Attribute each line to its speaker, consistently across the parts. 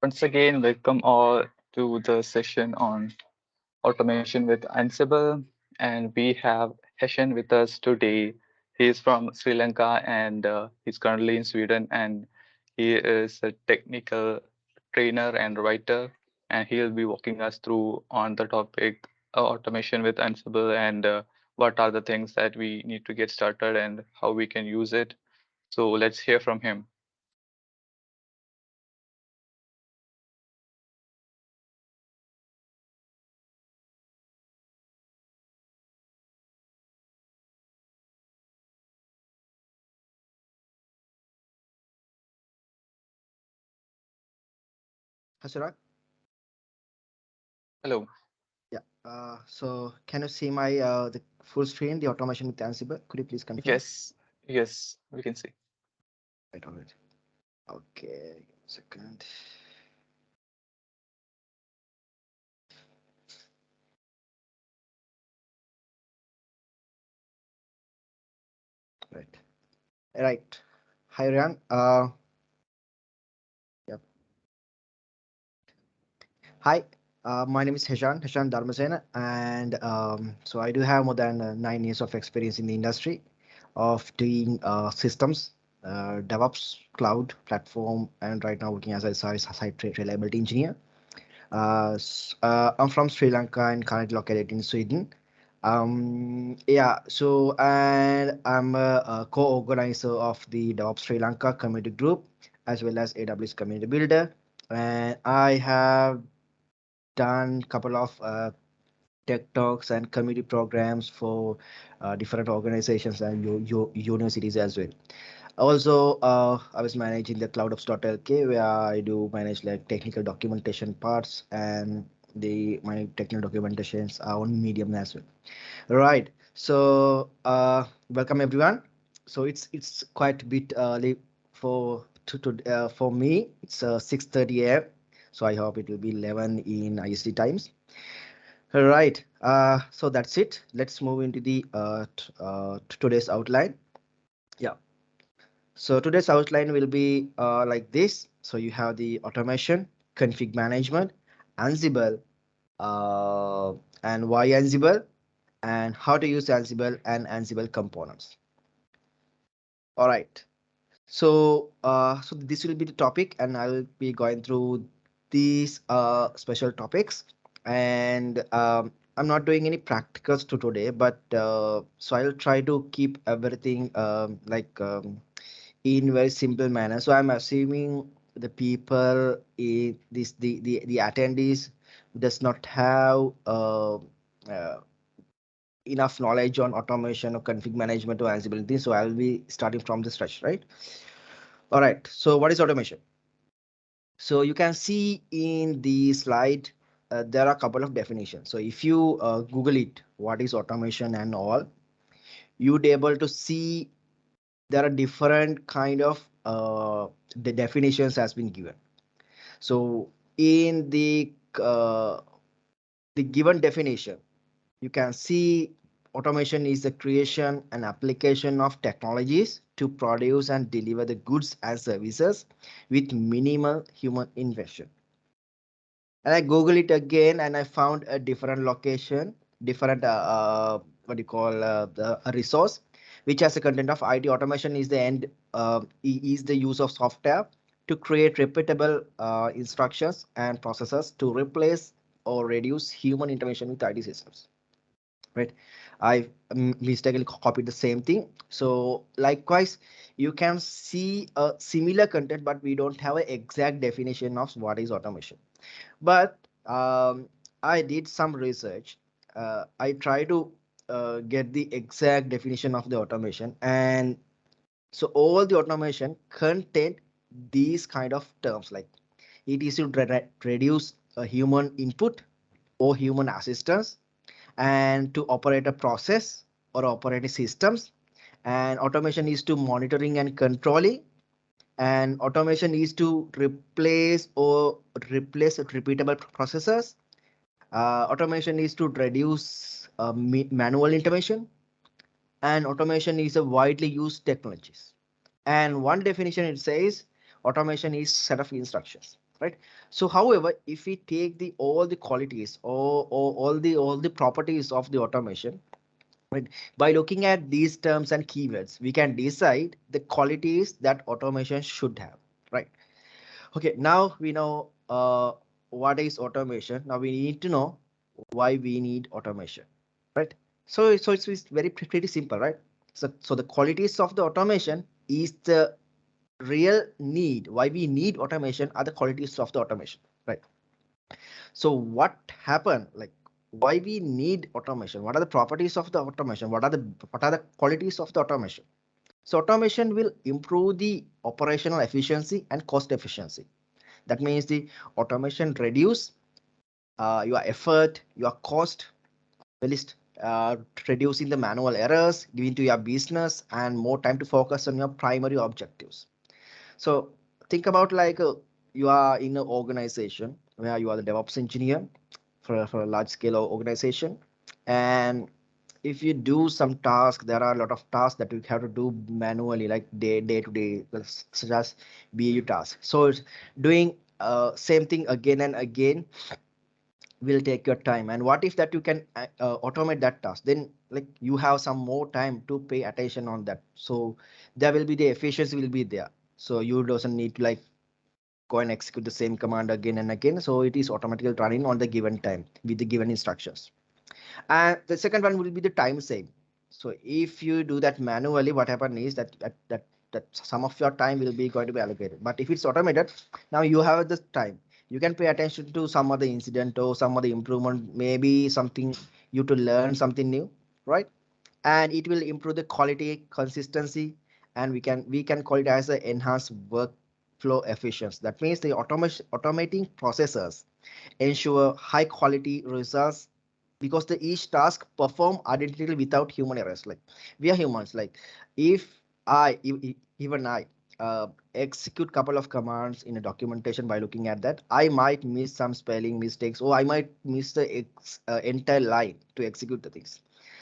Speaker 1: Once again, welcome all to the session on automation with Ansible. And we have Heshan with us today. He is from Sri Lanka and he's currently in Sweden. And he is a technical trainer and writer. And he'll be walking us through on the topic automation with Ansible and what are the things that we need to get started and how we can use it. So let's hear from him.
Speaker 2: Hashira,
Speaker 1: Hello.
Speaker 2: yeah. So can you see my the full screen, the automation with Ansible? Could you please confirm?
Speaker 1: Yes, yes, we can see.
Speaker 2: Right, all right. Okay, second. Right. Right. Hi, Ryan. Yep. Hi. My name is Heshan Dharmasena, and so I do have more than 9 years of experience in the industry of doing systems, DevOps, cloud platform, and right now working as a site reliability engineer. I'm from Sri Lanka and currently located in Sweden. Yeah, so and I'm a co-organizer of the DevOps Sri Lanka community group as well as AWS community builder. And I have done couple of tech talks and community programs for different organizations and universities as well. Also, I was managing the CloudOps.lk where I do manage like technical documentation parts and the my technical documentations are on Medium as well. Right. So, welcome everyone. So it's quite a bit early for me. It's 6:30 a.m. So I hope it will be 11 in IST times. All right. So that's it. Let's move into the today's outline. Yeah. So today's outline will be like this. So you have the automation, config management, Ansible, uh, and why Ansible, and how to use Ansible and Ansible components. All right. So this will be the topic, and I will be going through these special topics. And I'm not doing any practicals to today, but so I'll try to keep everything in very simple manner. So I'm assuming the people in this the attendees does not have enough knowledge on automation or config management or Ansible. So I'll be starting from the scratch, right? All right. So what is automation? So you can see in the slide, there are a couple of definitions. So if you Google it, what is automation and all, you'd able to see there are different kind of the definitions has been given. So in the given definition, you can see automation is the creation and application of technologies to produce and deliver the goods and services with minimal human intervention. And I Google it again and I found a different location, different what do you call a resource, which has a content of IT automation is the end is the use of software to create repeatable instructions and processes to replace or reduce human intervention with IT systems. Right, I mistakenly copied the same thing. So likewise, you can see a similar content, but we don't have an exact definition of what is automation. But I did some research. I try to get the exact definition of the automation, and so all the automation contain these kind of terms like it is to reduce a human input or human assistance and to operate a process or operate systems, and automation is to monitoring and controlling, and automation is to replace repeatable processes. Automation is to reduce manual intervention, and automation is a widely used technologies. And one definition it says automation is set of instructions. right? So however, if we take the all the qualities or all the properties of the automation, right, by looking at these terms and keywords, we can decide the qualities that automation should have, right? Okay, now we know what is automation. Now we need to know why we need automation, right? So it's very pretty simple, right? So the qualities of the automation is the real need. Why we need automation are the qualities of the automation, right? So what happened? Like, why we need automation? What are the properties of the automation? What are the qualities of the automation? So automation will improve the operational efficiency and cost efficiency. That means the automation reduce your effort, your cost, list, reducing the manual errors, giving to your business and more time to focus on your primary objectives. So think about like you are in an organization where you are the DevOps engineer for a large scale organization. And if you do some task, there are a lot of tasks that you have to do manually, like day to day, such as BAU tasks. So it's doing same thing again and again will take your time. And what if that you can automate that task, then like you have some more time to pay attention on that. So there will be the efficiency will be there, so you doesn't need to like go and execute the same command again and again. So it is automatically running on the given time with the given instructions. And the second one will be the time save. So if you do that manually, what happens is that some of your time will be going to be allocated. But if it's automated, now you have the time. You can pay attention to some other incident or some other improvement, maybe something you to learn something new, right? And it will improve the quality, consistency, and we can call it as an enhanced workflow efficiency. That means the automation automating processes ensure high quality results because the each task perform identically without human errors. Like we are humans, like if even I execute couple of commands in a documentation, by looking at that I might miss some spelling mistakes or I might miss the entire line to execute the things.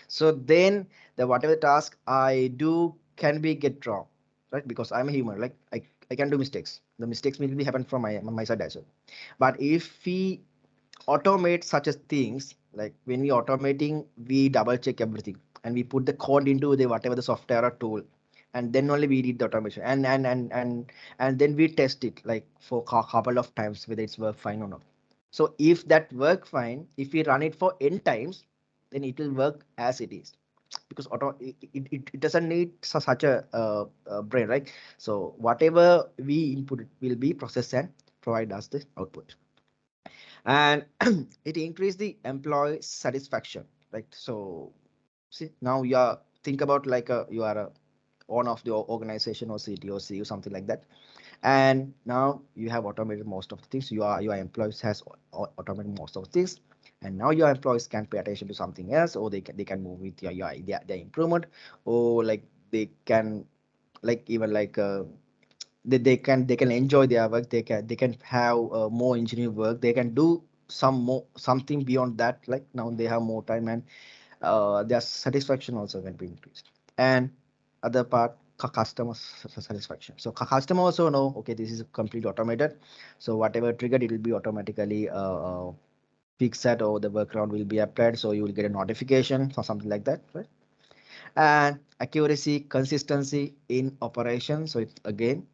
Speaker 2: So then the whatever task I do can be get wrong, right? Because I'm a human, like I can do mistakes. The mistakes will be happen from my side as well. But if we automate such as things, like when we automating, we double check everything and we put the code into the whatever the software or tool, and then only we did the automation, and then we test it like for a couple of times whether it's work fine or not. So if that work fine, if we run it for n times, then it will work as it is, because it doesn't need such a brain, right? So whatever we input it will be processed and provide us the output. And it increase the employee satisfaction, right? So see, now you are think about like you are a owner of the organization or CTO, CEO, something like that, and now you have automated most of the things. Your employees has automated most of the things, and now your employees can pay attention to something else, or they can move with your their improvement, or like they can like even like they can enjoy their work. They can have more engineering work. They can do something beyond that. Like now they have more time, and their satisfaction also can be increased. And other part, customer satisfaction. So customer also know, okay, this is completely automated. So whatever triggered, it will be automatically fixed, or the workaround will be applied. So you will get a notification or something like that, right? And accuracy, consistency in operation. So it's again,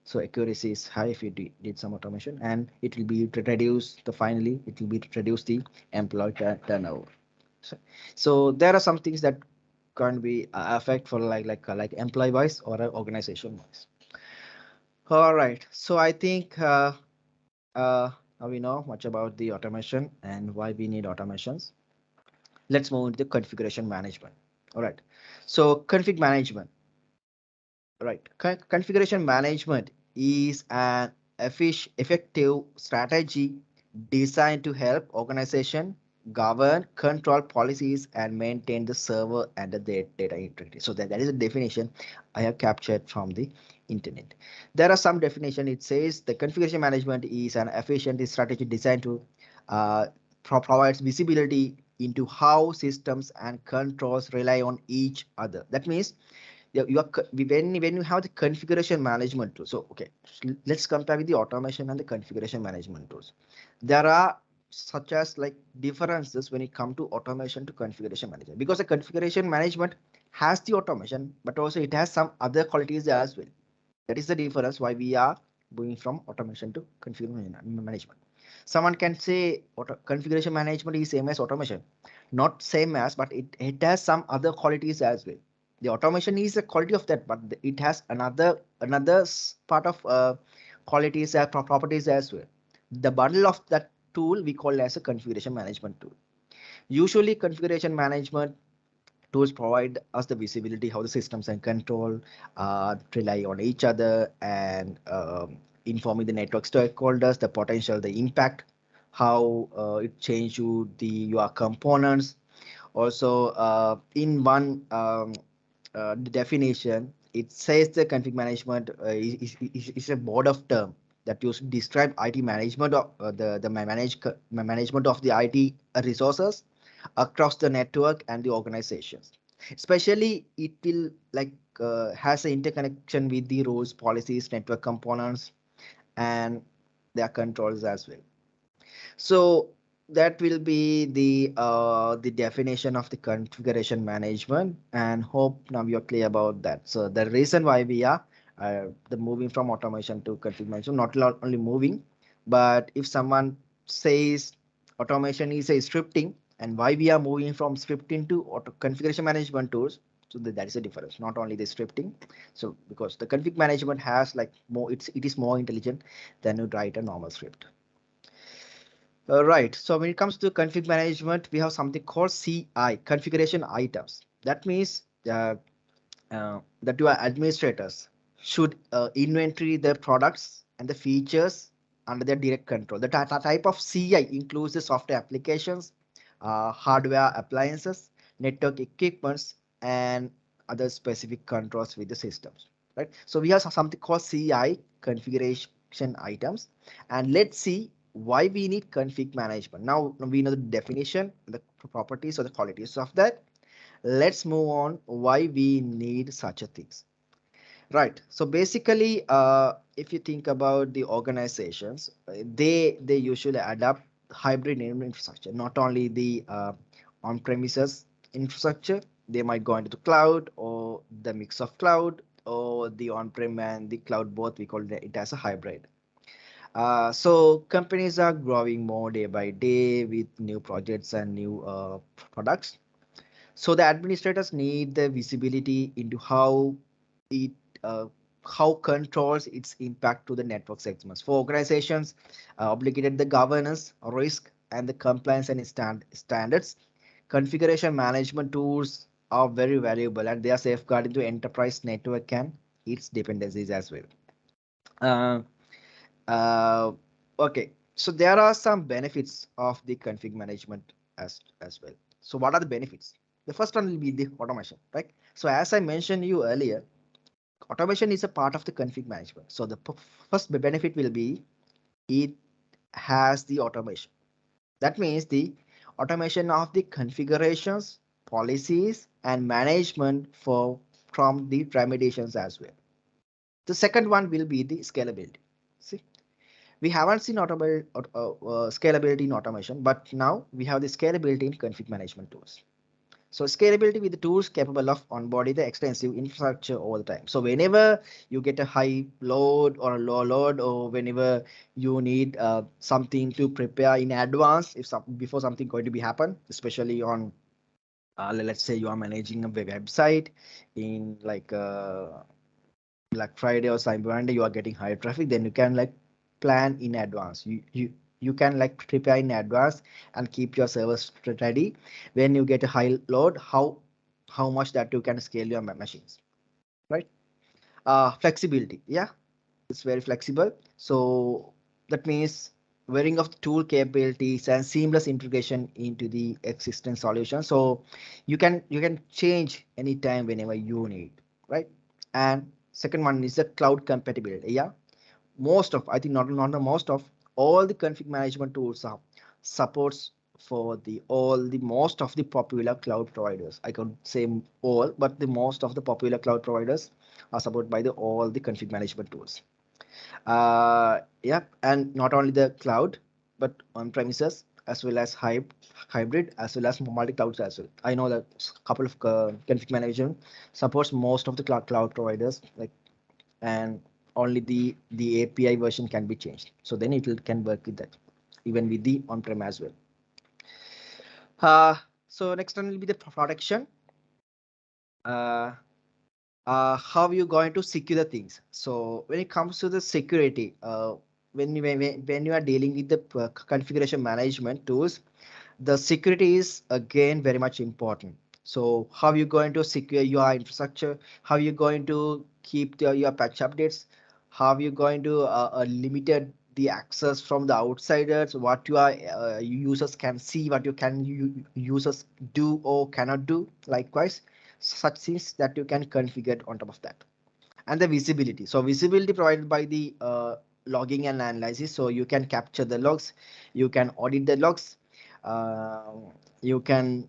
Speaker 2: so accuracy is high if you did some automation, and it will be to reduce the finally it will be to reduce the employee turnover. So there are some things that can be affect for like employee wise or organization wise. All right, so I think uh, now we know much about the automation and why we need automations. Let's move into the configuration management. All right, so config management. Right. Configuration management is an effective strategy designed to help organization govern, control policies, and maintain the server and the data integrity. So that is a definition I have captured from the internet. There are some definition. It says the configuration management is an efficient strategy designed to uh, provides visibility into how systems and controls rely on each other. That means when you have the configuration management tool. So okay, let's compare with the automation and the configuration management tools. There are such as like differences when it come to automation to configuration management, because the configuration management has the automation, but also it has some other qualities as well. That is the difference why we are moving from automation to configuration management. Someone can say configuration management is same as automation. Not same as, but it has some other qualities as well. The automation is a quality of that, but it has another part of qualities and properties as well. The bundle of that tool we call as a configuration management tool. Usually configuration management tools provide us the visibility how the systems and control rely on each other, and informing the network stakeholders the potential, the impact, how it change your components. Also, in one definition, it says the config management is a board of term that use describe IT management of management of the IT resources across the network and the organizations. Especially, it will like has an interconnection with the rules, policies, network components, and their controls as well. So that will be the definition of the configuration management, and hope now you're clear about that. So the reason why we are the moving from automation to configuration management, not only moving, but if someone says automation is a scripting, and why we are moving from scripting to auto configuration management tools. So that is a difference, not only the scripting. So because the config management has like more, it is more intelligent than you write a normal script. Right. So when it comes to config management, we have something called CI, configuration items. That means that your administrators should inventory their products and the features under their direct control. The type of CI includes the software applications, hardware appliances, network equipments, and other specific controls with the systems. Right. So we have something called CI, configuration items, and let's see why we need config management. Now we know the definition, the properties or the qualities of that. Let's move on why we need such a things. Right. So basically, if you think about the organizations, they usually adapt hybrid infrastructure, not only the on-premises infrastructure. They might go into the cloud or the mix of cloud or the on-prem and the cloud both. We call it as a hybrid. So companies are growing more day by day with new projects and new products. So the administrators need the visibility into it uh, how controls its impact to the network segments. For organizations obligated the governance, risk, and the compliance and standards, configuration management tools are very valuable, and they are safeguarding the enterprise network and its dependencies as well. Uh, uh, okay, so there are some benefits of the config management as well. So what are the benefits? The first one will be the automation, right? So as I mentioned you earlier, automation is a part of the config management. So the first benefit will be it has the automation. That means the automation of the configurations, policies, and management for from the remediations as well. The second one will be the scalability. See, we haven't seen scalability in automation, but now we have the scalability in config management tools. So scalability with the tools capable of onboarding the extensive infrastructure all the time. So whenever you get a high load or a low load, or whenever you need something to prepare in advance, if before something going to be happen, especially on let's say you are managing a website in like Black Friday or Cyber Monday, you are getting high traffic, then you can like plan in advance. You can like prepare in advance and keep your servers ready. When you get a high load, how much that you can scale your machines, right? Flexibility, yeah, it's very flexible. So that means varying of the tool capabilities and seamless integration into the existing solution. So you can change anytime whenever you need, right? And second one is the cloud compatibility. Yeah, most of, I think not the most of, all the config management tools are supports for the all the most of the popular cloud providers. I could say all, but the most of the popular cloud providers are supported by the all the config management tools. Yep, and not only the cloud, but on premises as well as hybrid as well as multi clouds as well. I know that a couple of config management supports most of the cloud providers, like, and only the API version can be changed. So then can work with that, even with the on-prem as well. Uh, so next one will be the protection. Uh, how are you going to secure the things? So when it comes to the security, when you are dealing with the configuration management tools, the security is again very much important. So how are you going to secure your infrastructure? How are you going to keep your patch updates? How are you going to limited the access from the outsiders? What your users can see, what users do or cannot do. Likewise, such things that you can configure on top of that. And the visibility, so visibility provided by the logging and analysis, so you can capture the logs, you can audit the logs, uh, you can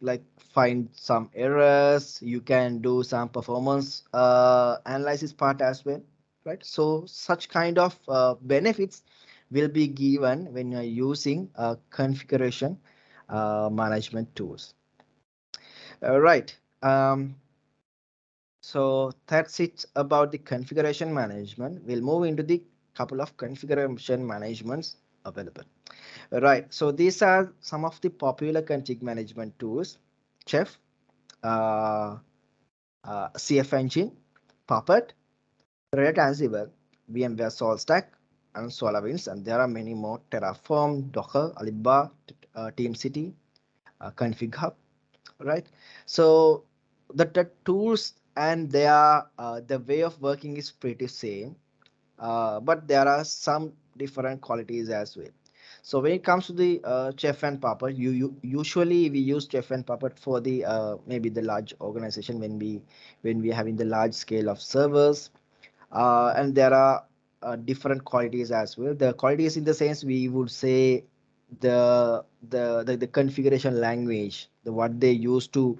Speaker 2: like find some errors, you can do some performance analysis part as well, right? So such kind of benefits will be given when you're using configuration management tools. Right. So that's it about the configuration management. We'll move into the couple of configuration managements available. Right. So these are some of the popular config management tools: Chef, uh, CF Engine, Puppet, Red Hat Ansible, VMware SaltStack, and SolarWinds. And there are many more: Terraform, Docker, Aliba, TeamCity, Config Hub. Right. So the tools and the way of working is pretty same, but there are some different qualities as well. So when it comes to the chef and puppet, usually we use chef and puppet for the maybe the large organization, when we having the large scale of servers, and there are different qualities as well. The qualities in the sense we would say the configuration language, the what they use to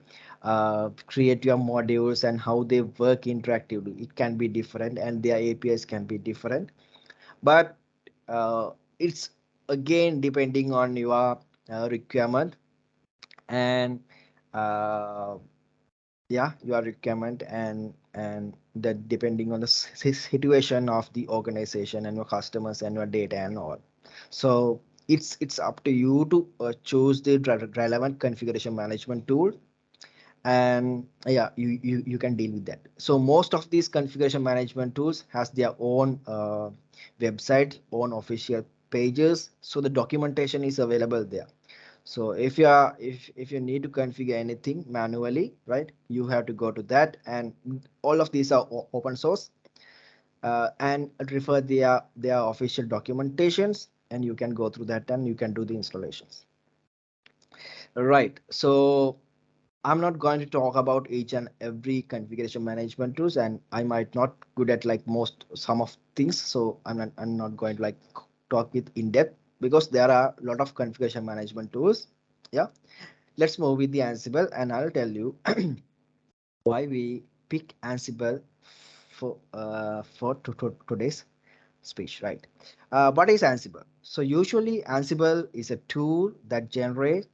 Speaker 2: create your modules and how they work interactively, it can be different, and their APIs can be different. But it's again depending on your requirement, and uh, yeah, your requirement, and that depending on the situation of the organization and your customers and your data and all. So it's up to you to choose the relevant configuration management tool, and yeah, you can deal with that. So most of these configuration management tools has their own website, own official pages, so the documentation is available there. So if you need to configure anything manually, right, you have to go to that, and all of these are open source, and refer their official documentations, and you can go through that and you can do the installations. Right. So I'm not going to talk about each and every configuration management tools, and I might not good at like most some of things. So I'm not going to like talk with in depth, because there are a lot of configuration management tools. Yeah. Let's move with the Ansible, and I'll tell you why we pick Ansible for today's speech, right? What is Ansible? So usually Ansible is a tool that generates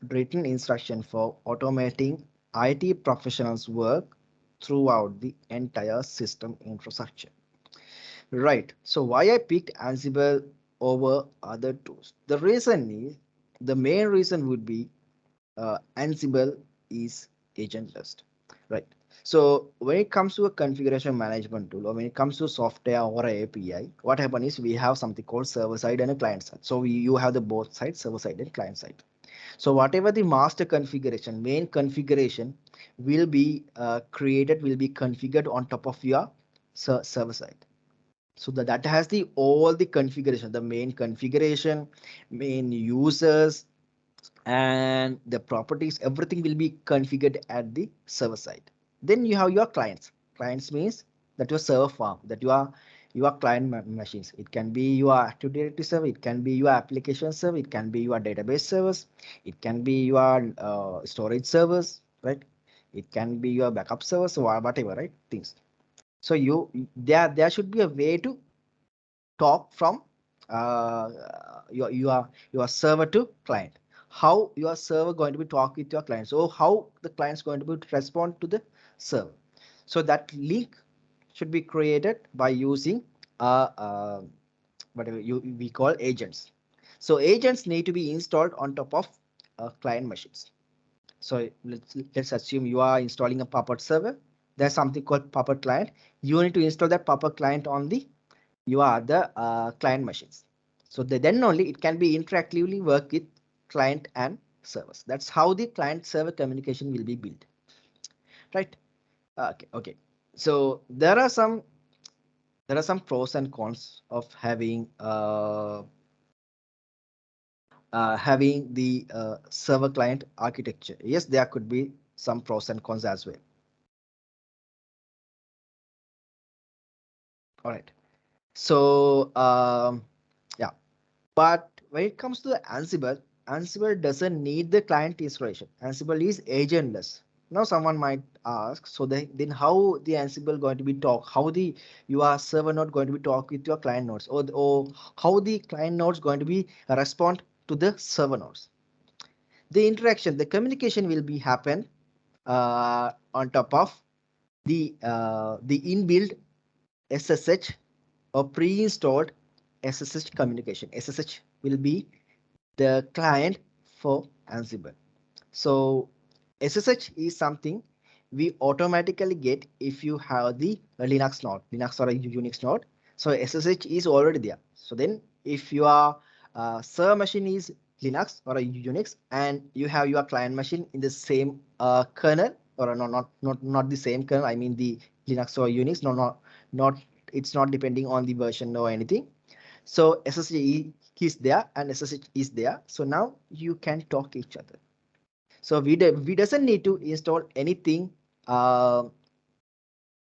Speaker 2: written instruction for automating IT professionals' work throughout the entire system infrastructure. Right. So why I picked Ansible over other tools? The main reason would be Ansible is agentless, right? So when it comes to a configuration management tool, or when it comes to software or a API, what happens is we have something called server side and a client side. So you have the both sides, server side and client side. So whatever the master configuration, main configuration will be created, will be configured on top of your server side. So that has the all the configuration, the main configuration, main users, and the properties, everything will be configured at the server side. Then you have your clients. Clients means that your server farm, that you are your client machines. It can be your Active Directory server, it can be your application server, it can be your database servers, it can be your storage servers, right? It can be your backup servers or whatever, right? Things. So there should be a way to talk from uh, your server to client. How your server going to be talk with your client? So how the client's going to be respond to the server? So that link should be created by using whatever we call agents. So agents need to be installed on top of client machines. So let's assume you are installing a Puppet server. There's something called Puppet client. You need to install that Puppet client on the your other client machines. So then only it can be interactively work with client and servers. That's how the client server communication will be built, right? Okay. So there are some pros and cons of having the server client architecture. Yes, there could be some pros and cons as well. All right. So yeah, but when it comes to the Ansible, Ansible doesn't need the client installation. Ansible is agentless. Now someone might ask, so then how the Ansible going to be talk? How the your server node going to be talk with your client nodes, or how the client nodes going to be respond to the server nodes? The interaction, the communication will be happen on top of the inbuilt SSH or pre-installed SSH communication. SSH will be the client for Ansible. So SSH is something we automatically get if you have the Linux node, Linux or a Unix node. So SSH is already there. So then if your server machine is Linux or a Unix and you have your client machine in the same kernel, or not the same kernel, I mean the Linux or Unix, not it's not depending on the version or anything. So SSH is there and SSH is there. So now you can talk each other. So we doesn't need to install anything uh,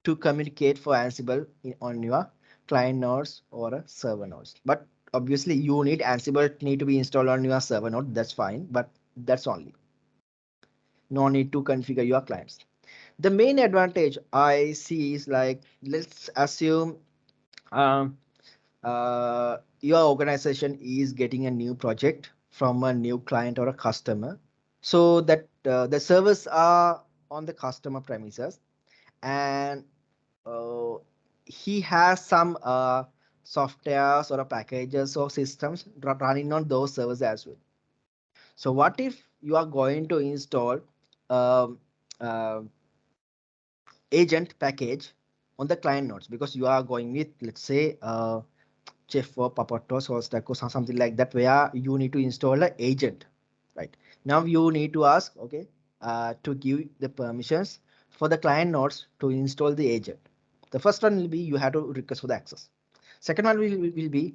Speaker 2: to communicate for Ansible on your client nodes or server nodes. But obviously you need Ansible need to be installed on your server node. That's fine, but that's only. No need to configure your clients. The main advantage I see is like, let's assume um, your organization is getting a new project from a new client or a customer, so that the servers are on the customer premises, and uh, he has some softwares or packages or systems running on those servers as well. So what if you are going to install um, uh, agent package on the client nodes, because you are going with, let's say, Chef or Papatos or Stacos or something like that, where you need to install an agent, right? Now you need to ask, okay, to give the permissions for the client nodes to install the agent. The first one will be you have to request for the access. Second one will be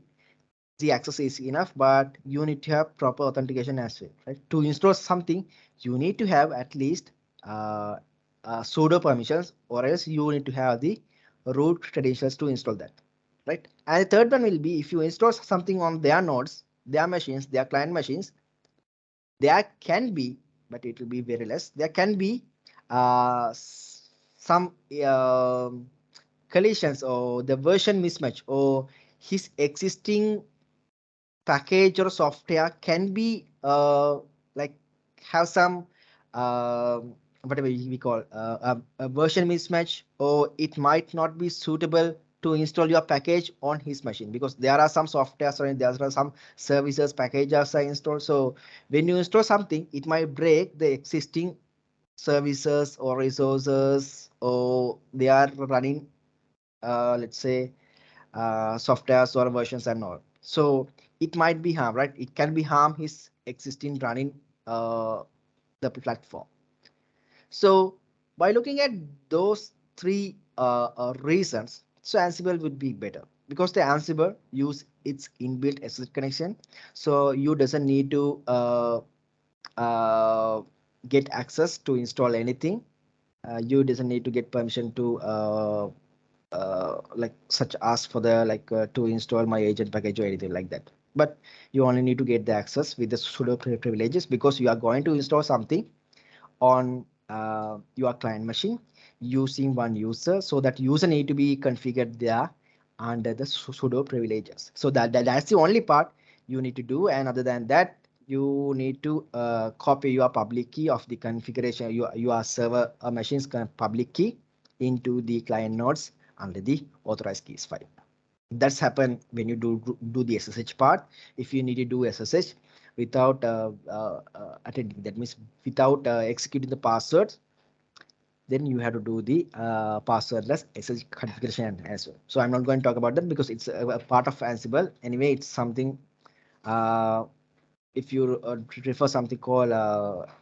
Speaker 2: the access is enough, but you need to have proper authentication as well, right? To install something, you need to have at least uh, sudo permissions, or else you need to have the root credentials to install that, right? And the third one will be if you install something on their nodes, their machines, their client machines, there can be, but it will be very less. There can be some collisions or the version mismatch, or his existing package or software can be like have some uh, whatever we call a version mismatch, or it might not be suitable to install your package on his machine, because there are some softwares or there are some services packages are installed. So when you install something, it might break the existing services or resources, or they are running let's say softwares or versions and all. So it might be harm, right? It can be harm his existing running the platform. So by looking at those three reasons, so Ansible would be better, because the Ansible use its inbuilt SSH connection. So you doesn't need to uh, get access to install anything. You doesn't need to get permission to like such ask for the to install my agent package or anything like that. But you only need to get the access with the sudo privileges because you are going to install something on your client machine using one user, so that user need to be configured there under the sudo privileges. So that's the only part you need to do, and other than that you need to copy your public key of the configuration, your server machine's public key into the client nodes under the authorized keys file. That's happen when you do the SSH part. If you need to do SSH without attending, that means without executing the passwords, then you have to do the passwordless SSH configuration as well. So I'm not going to talk about that because it's a part of Ansible. Anyway, it's something, uh, if you refer something called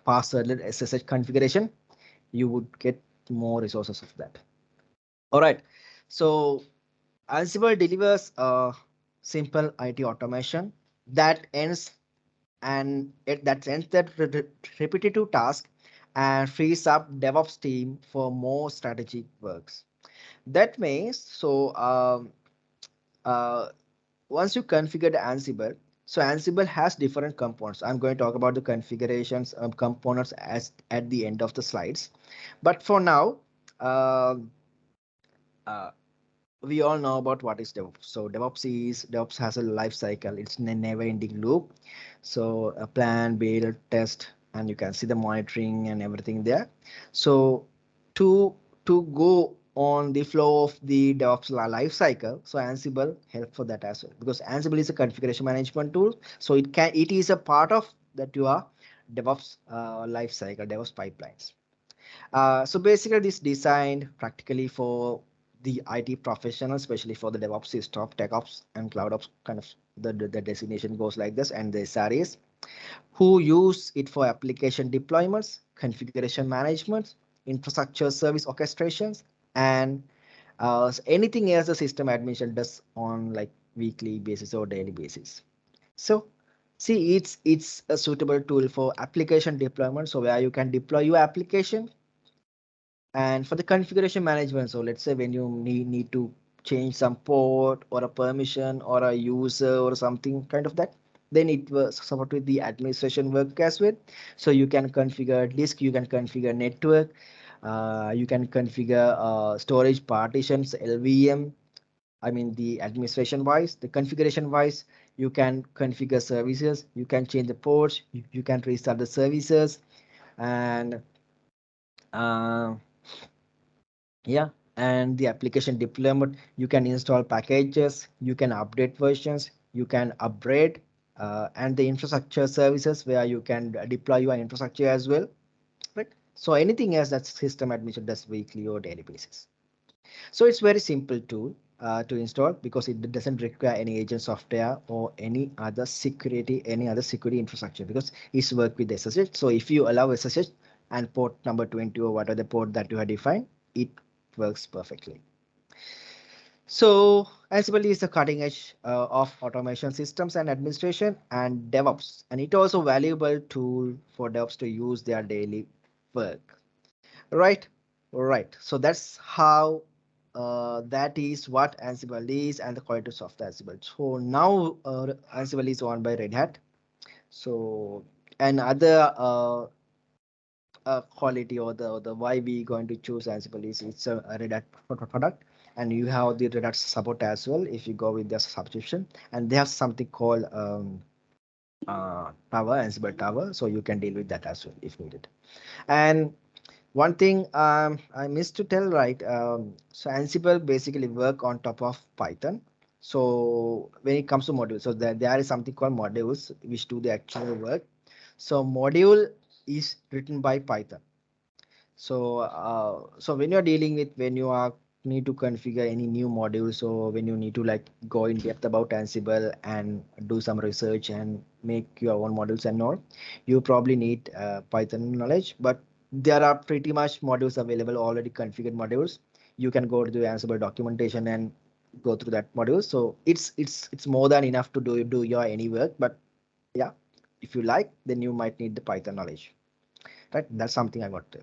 Speaker 2: passwordless SSH configuration, you would get more resources of that. All right. So Ansible delivers a simple IT automation that ends that ends that repetitive task and frees up DevOps team for more strategic works. That means uh, once you configure the Ansible, so Ansible has different components. I'm going to talk about the configurations of components as at the end of the slides. But for now, um uh, we all know about what is DevOps. So DevOps has a life cycle. It's a never-ending loop. So a plan, build, test, and you can see the monitoring and everything there. So to to go on the flow of the DevOps life cycle, so Ansible help for that as well, because Ansible is a configuration management tool. So it is a part of that your DevOps life cycle, DevOps pipelines. So basically, this designed practically for the IT professional, especially for the DevOps system, TechOps, and CloudOps. Kind of the designation goes like this, and the SREs who use it for application deployments, configuration management, infrastructure service orchestrations, and anything else the system administration does on like weekly basis or daily basis. So see, it's a suitable tool for application deployment. So where you can deploy your application, and for the configuration management, so let's say when you need to change some port or a permission or a user or something kind of that, then it was support with the administration work as well. So you can configure disk, you can configure network, you can configure storage partitions, LVM. I mean the administration wise, the configuration wise, you can configure services, you can change the ports, you can restart the services, and uh, yeah, and the application deployment, you can install packages, you can update versions, you can upgrade, and the infrastructure services where you can deploy your infrastructure as well, right? So anything else that system administration does weekly or daily basis. So it's very simple tool to install because it doesn't require any agent software or any other security infrastructure, because it's work with SSH. So if you allow SSH and port number 20 or whatever the port that you have defined, it works perfectly. So Ansible is the cutting edge of automation systems and administration and DevOps, and it also valuable tool for DevOps to use their daily work. Right, right. So that's how that is what Ansible is and the qualities of the Ansible. So now Ansible is owned by Red Hat. So and other quality or the why we going to choose Ansible is it's a Red Hat product, and you have the Red Hat support as well if you go with their subscription, and they have something called Tower, Ansible Tower, so you can deal with that as well if needed. And one thing I missed to tell, right? So Ansible basically work on top of Python. So when it comes to modules, so there is something called modules which do the actual work. So module is written by Python. So when you're dealing with when you are need to configure any new module, so when you need to like go in depth about Ansible and do some research and make your own modules and all, you probably need Python knowledge. But there are pretty much modules available already, configured modules. You can go to the Ansible documentation and go through that module. So it's more than enough to do your any work. But yeah, if you like, then you might need the Python knowledge. Right? That's something I got to.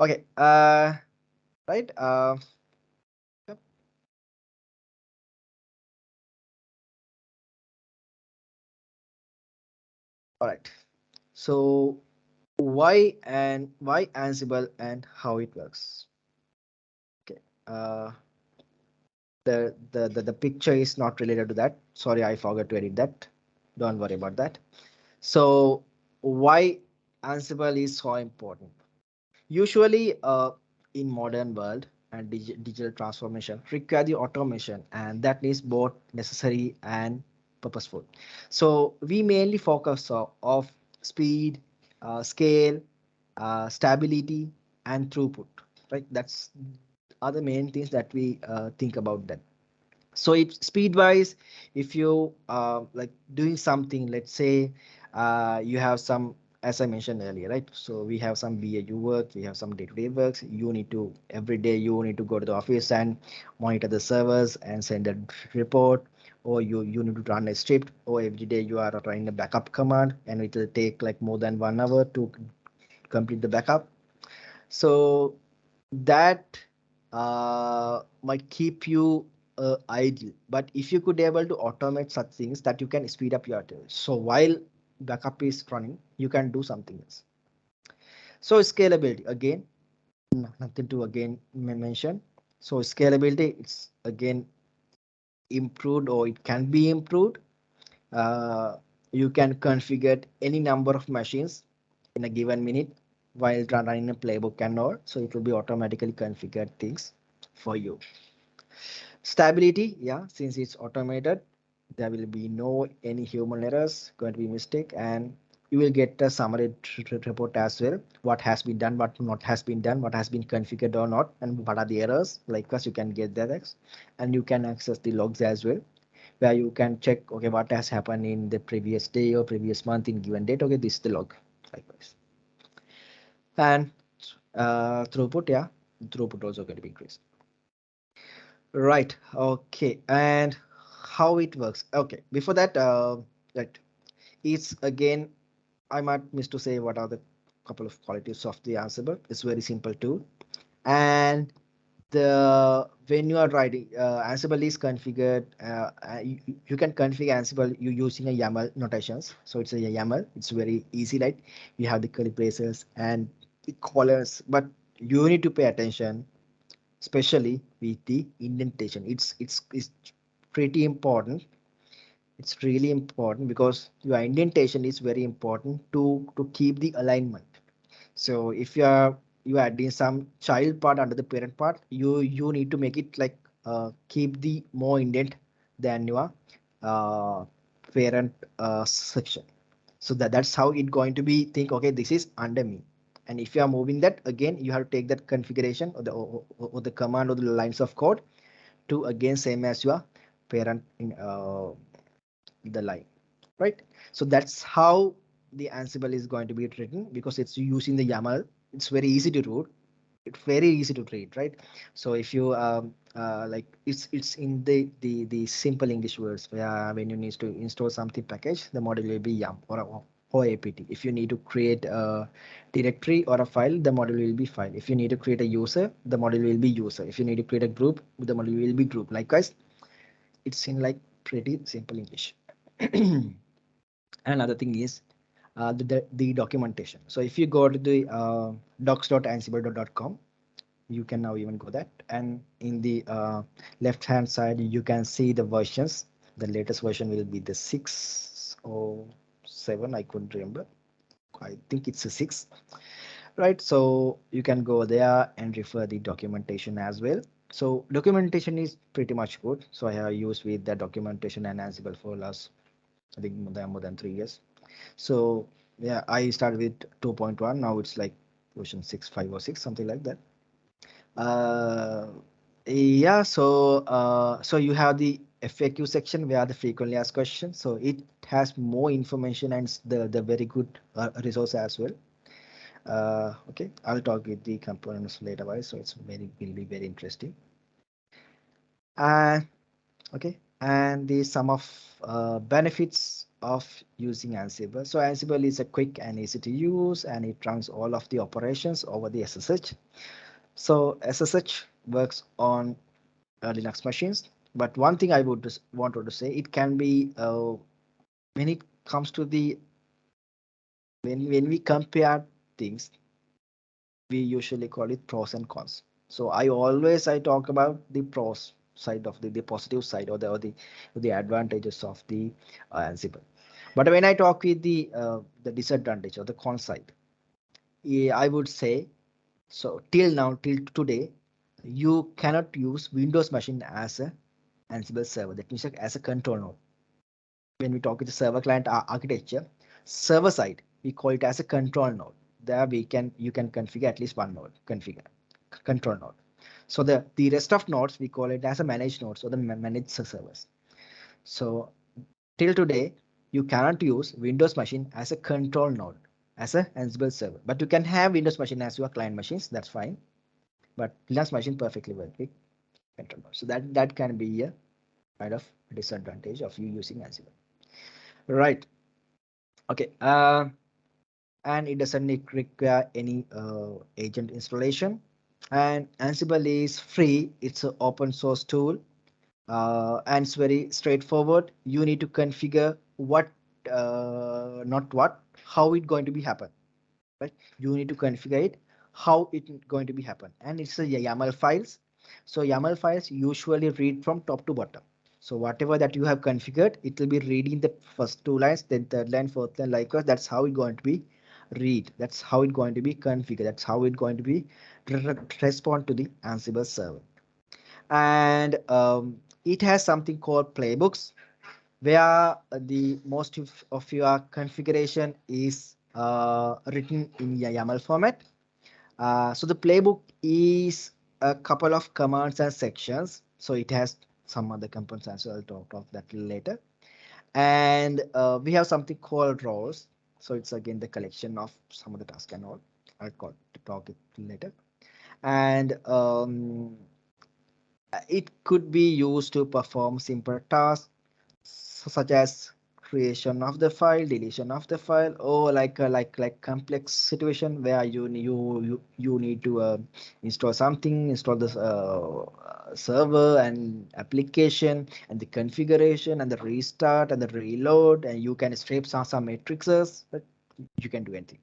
Speaker 2: Okay. Right. Yep. All right. So why Ansible and how it works? Okay. The picture is not related to that. Sorry, I forgot to edit that. Don't worry about that. So why Ansible is so important? Usually, in modern world and digital transformation require the automation, and that is both necessary and purposeful. So we mainly focus of speed, scale, stability, and throughput. Right, that's are the main things that we think about that. So if speed wise, if you like doing something, let's say you have some, as I mentioned earlier, right? So we have some BAU work, we have some day-to-day works. You need to every day you need to go to the office and monitor the servers and send a report, or you need to run a script, or every day you are running a backup command, and it will take like more than 1 hour to complete the backup. So that might keep you idle. But if you could able to automate such things, that you can speed up your task. So while backup is running, you can do something else. So scalability again, nothing to again mention. So scalability, it's again improved, or it can be improved. uh, you can configure any number of machines in a given minute while running a playbook and all, so it will be automatically configured things for you. Stability, yeah, since it's automated, there will be no any human errors going to be mistake, and you will get a summary report as well, what has been done, what not has been done, what has been configured or not, and what are the errors, like us you can get that. And you can access the logs as well, where you can check, okay, what has happened in the previous day or previous month in given date. Okay, this is the log, likewise. And throughput, yeah, throughput also going to be increased. Right. Okay. And how it works? Okay. Before that, right, it's again, I might miss to say what are the couple of qualities of the Ansible. It's very simple tool, and the when you are writing, Ansible is configured. You can configure Ansible you using a YAML notations. So it's a YAML. It's very easy, right? You have the curly braces and the colors, but you need to pay attention, especially with the indentation. It's pretty important. It's really important because your indentation is very important to keep the alignment. So if you are adding some child part under the parent part, you need to make it like keep the more indent than your uh, parent section. So that's how it going to be think, okay, this is under me. And if you are moving that again, you have to take that configuration or the command or the lines of code to again same as your parent in the line, right? So that's how the Ansible is going to be written, because it's using the YAML. It's very easy to root. It's very easy to read, right? So if you like, it's in the simple English words, where when you need to install something package, the module will be yum or apt. If you need to create a directory or a file, the module will be file. If you need to create a user, the module will be user. If you need to create a group, the module will be group. Likewise, it's in like pretty simple English. Another thing is the documentation. So if you go to the docs.ansible.com, you can now even go that, and in the left hand side you can see the versions. The latest version will be the 6 or 7, I couldn't remember. I think it's a 6, right? So you can go there and refer the documentation as well. So documentation is pretty much good. So I have used with the documentation and Ansible for last, I think, more than 3 years. So yeah, I started with 2.1. Now it's like version 6, 5 or 6, something like that. Uh, yeah, so you have the FAQ section where the frequently asked questions. So it has more information and the very good resource as well. Okay, I'll talk with the components later, wise, so it's very will be very interesting. And okay, and the some of benefits of using Ansible. So Ansible is a quick and easy to use, and it runs all of the operations over the SSH. So SSH works on Linux machines. But one thing I would just wanted to say, it can be when it comes to the When we compare things, we usually call it pros and cons. So I talk about the pros side of the positive side, or the advantages of the Ansible. But when I talk with the disadvantage or the con side, yeah, I would say, so till now, till today, you cannot use Windows machine as a Ansible server. That means like as a control node. When we talk with the server client architecture, server side, we call it as a control node. There you can configure at least one node, configure control node. So the rest of nodes we call it as a managed nodes or the managed servers. So till today, you cannot use Windows machine as a control node, as a Ansible server. But you can have Windows machine as your client machines. That's fine. But Linux machine perfectly work with control node. So that can be a kind of disadvantage of you using Ansible. Right. Okay. And it doesn't require any agent installation. And Ansible is free. It's an open source tool, and it's very straightforward. You need to configure what, not what, how it going to be happen, right? You need to configure it, how it going to be happen, and it's a YAML files. So YAML files usually read from top to bottom. So whatever that you have configured, it will be reading the first two lines, then third line, fourth line, likewise. That's how it going to be read. That's how it going to be configured. That's how it going to be respond to the Ansible server. And it has something called playbooks, where the most of your configuration is written in YAML format. So the playbook is a couple of commands and sections. So it has some other components as well. I'll talk of that later. And we have something called roles. So it's again the collection of some of the tasks and all. I'll talk it later. And it could be used to perform simple tasks such as creation of the file, deletion of the file, or like complex situation where you need to install something, install the server and application and the configuration and the restart and the reload, and you can scrape some matrices, but you can do anything.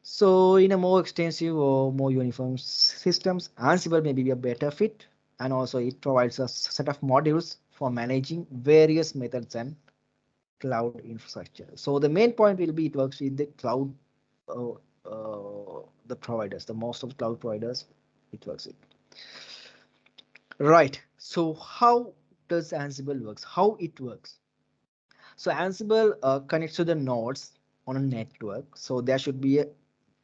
Speaker 2: So in a more extensive or more uniform systems, Ansible may be a better fit, and also it provides a set of modules for managing various methods and cloud infrastructure. So the main point will be it works with the cloud, uh, the providers, the most of cloud providers it works with. Right. So how does Ansible works? How it works? So Ansible connects to the nodes on a network. So there should be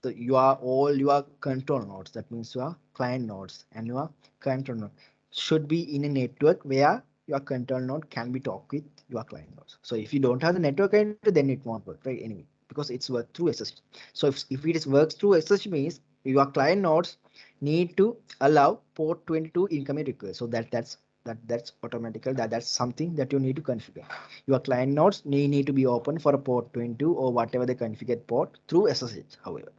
Speaker 2: all your control nodes. That means your client nodes and your control node should be in a network where your control node can be talk with your client nodes. So if you don't have the network connected, then it won't work, right? Anyway, because it's work through SSH. So if it is works through SSH means your client nodes need to allow port 22 incoming request. So that's automatical. That's something that you need to configure. Your client nodes need to be open for a port 22 or whatever the configured port through SSH, however.